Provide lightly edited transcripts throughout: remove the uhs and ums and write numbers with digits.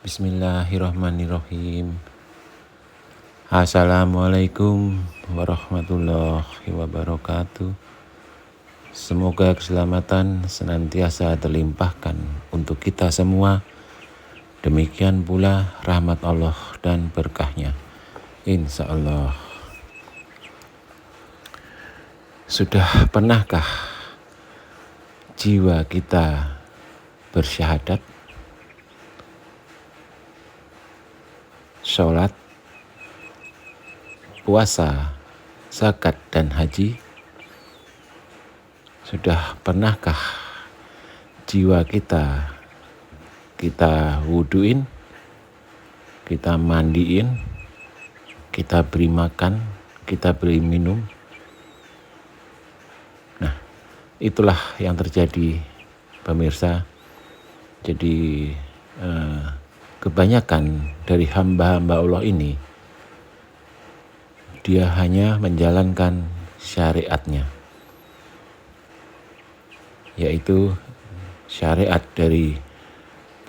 Bismillahirrahmanirrahim. Assalamualaikum warahmatullahi wabarakatuh. Semoga keselamatan senantiasa terlimpahkan untuk kita semua. Demikian pula rahmat Allah dan berkahnya, insya Allah. Sudah pernahkah jiwa kita bersyahadat? Sholat, puasa, zakat, dan haji. Sudah pernahkah jiwa kita wuduin, kita mandiin, kita beri makan, kita beri minum? Nah, itulah yang terjadi, pemirsa. Jadi kebanyakan dari hamba-hamba Allah ini, dia hanya menjalankan syariatnya, yaitu syariat dari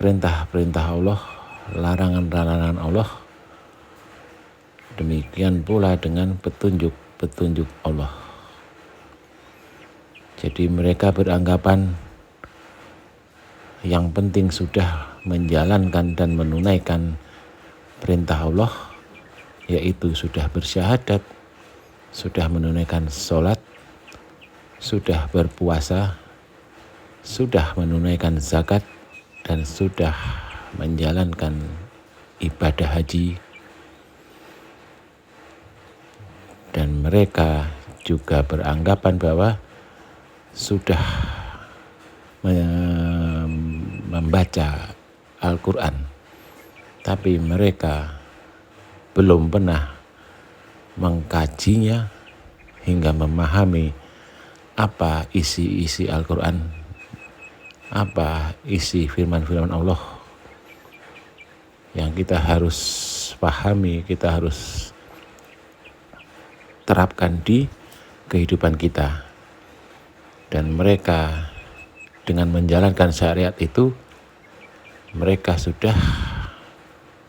perintah-perintah Allah, larangan-larangan Allah. Demikian pula dengan petunjuk-petunjuk Allah. Jadi mereka beranggapan yang penting sudah menjalankan dan menunaikan perintah Allah, yaitu sudah bersyahadat, sudah menunaikan sholat, sudah berpuasa, sudah menunaikan zakat, dan sudah menjalankan ibadah haji. Dan mereka juga beranggapan bahwa sudah membaca Al-Quran, tapi mereka belum pernah mengkajinya hingga memahami apa isi Al-Quran, apa isi firman-firman Allah yang kita harus pahami, kita harus terapkan di kehidupan kita. Dan mereka dengan menjalankan syariat itu, mereka sudah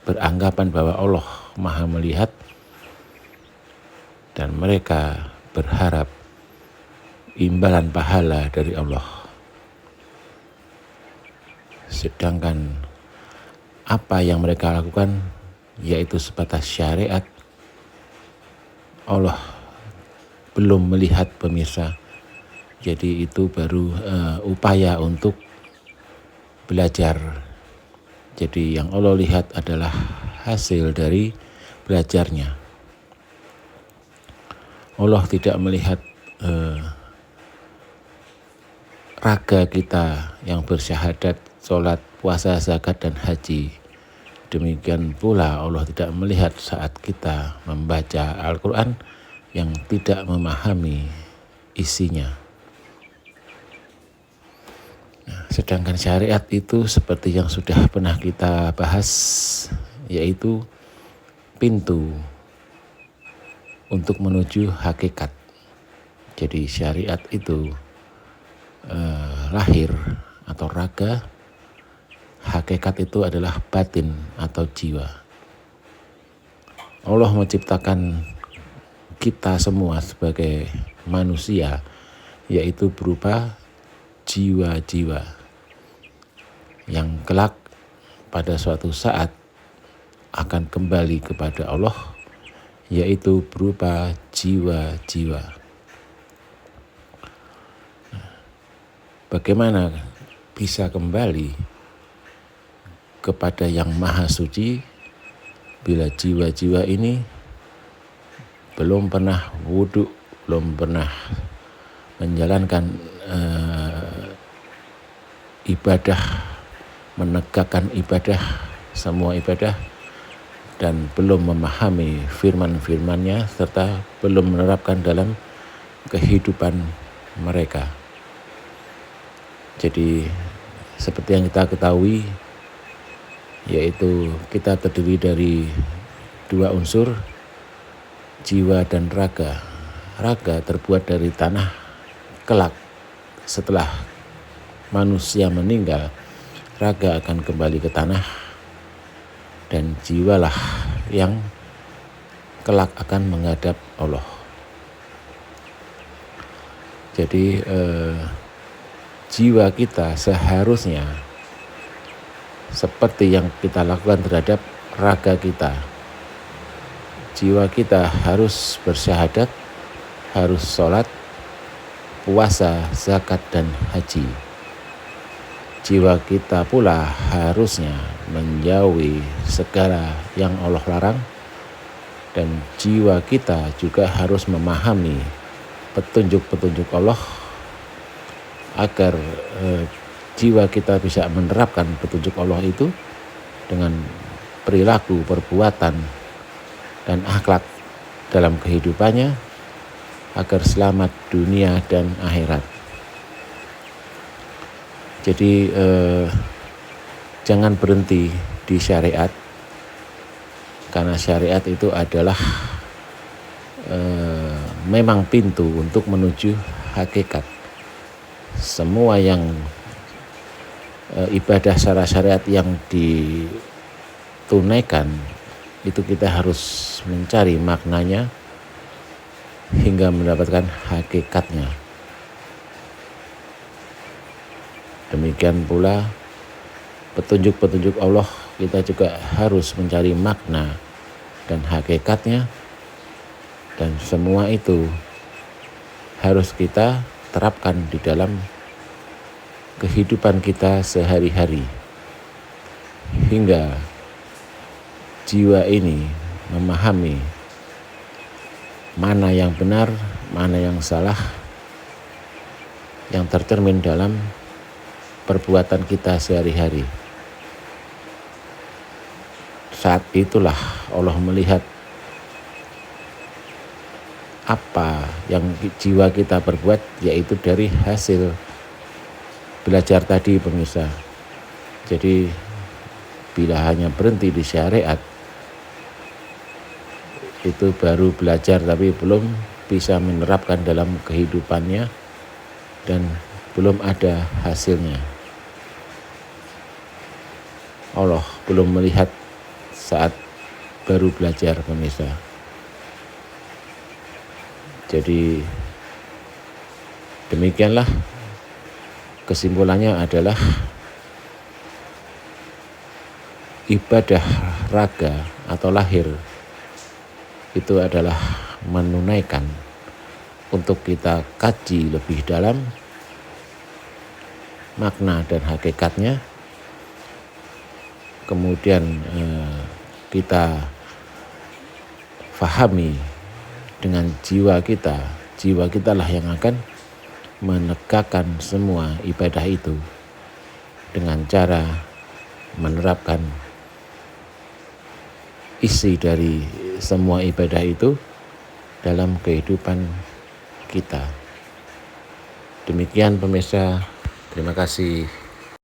beranggapan bahwa Allah Maha melihat, dan mereka berharap imbalan pahala dari Allah. Sedangkan apa yang mereka lakukan yaitu sebatas syariat, Allah belum melihat, pemirsa. Jadi itu baru upaya untuk belajar. Jadi yang Allah lihat adalah hasil dari belajarnya. Allah tidak melihat raga kita yang bersyahadat, sholat, puasa, zakat, dan haji. Demikian pula Allah tidak melihat saat kita membaca Al-Quran yang tidak memahami isinya. Sedangkan syariat itu seperti yang sudah pernah kita bahas, yaitu pintu untuk menuju hakikat. Jadi syariat itu lahir atau raga, hakikat itu adalah batin atau jiwa. Allah menciptakan kita semua sebagai manusia, yaitu berupa jiwa-jiwa yang kelak pada suatu saat akan kembali kepada Allah, yaitu berupa jiwa-jiwa. Bagaimana bisa kembali kepada yang maha suci bila jiwa-jiwa ini belum pernah wudhu, belum pernah menjalankan ibadah, menegakkan ibadah, semua ibadah, dan belum memahami firman-firmannya serta belum menerapkan dalam kehidupan mereka. Jadi seperti yang kita ketahui, yaitu kita terdiri dari dua unsur, jiwa dan raga. Raga terbuat dari tanah. Kelak setelah manusia meninggal, raga akan kembali ke tanah, dan jiwalah yang kelak akan menghadap Allah. Jadi jiwa kita seharusnya seperti yang kita lakukan terhadap raga kita. Jiwa kita harus bersyahadat, harus sholat, puasa, zakat, dan haji. Jiwa kita pula harusnya menjauhi segala yang Allah larang, dan jiwa kita juga harus memahami petunjuk-petunjuk Allah agar jiwa kita bisa menerapkan petunjuk Allah itu dengan perilaku, perbuatan, dan akhlak dalam kehidupannya agar selamat dunia dan akhirat. Jadi jangan berhenti di syariat, karena syariat itu adalah memang pintu untuk menuju hakikat. Semua yang ibadah secara syariat yang ditunaikan itu kita harus mencari maknanya hingga mendapatkan hakikatnya. Demikian pula petunjuk-petunjuk Allah, kita juga harus mencari makna dan hakikatnya, dan semua itu harus kita terapkan di dalam kehidupan kita sehari-hari hingga jiwa ini memahami mana yang benar, mana yang salah, yang tercermin dalam perbuatan kita sehari-hari. Saat itulah Allah melihat apa yang jiwa kita berbuat, yaitu dari hasil belajar tadi, pemirsa. Jadi bila hanya berhenti di syariat, itu baru belajar tapi belum bisa menerapkan dalam kehidupannya dan belum ada hasilnya. Allah belum melihat saat baru belajar, pemirsa. Jadi demikianlah kesimpulannya adalah ibadah raga atau lahir itu adalah menunaikan untuk kita kaji lebih dalam makna dan hakikatnya, kemudian kita fahami dengan jiwa kita lah yang akan menegakkan semua ibadah itu dengan cara menerapkan isi dari semua ibadah itu dalam kehidupan kita. Demikian pemirsa, terima kasih.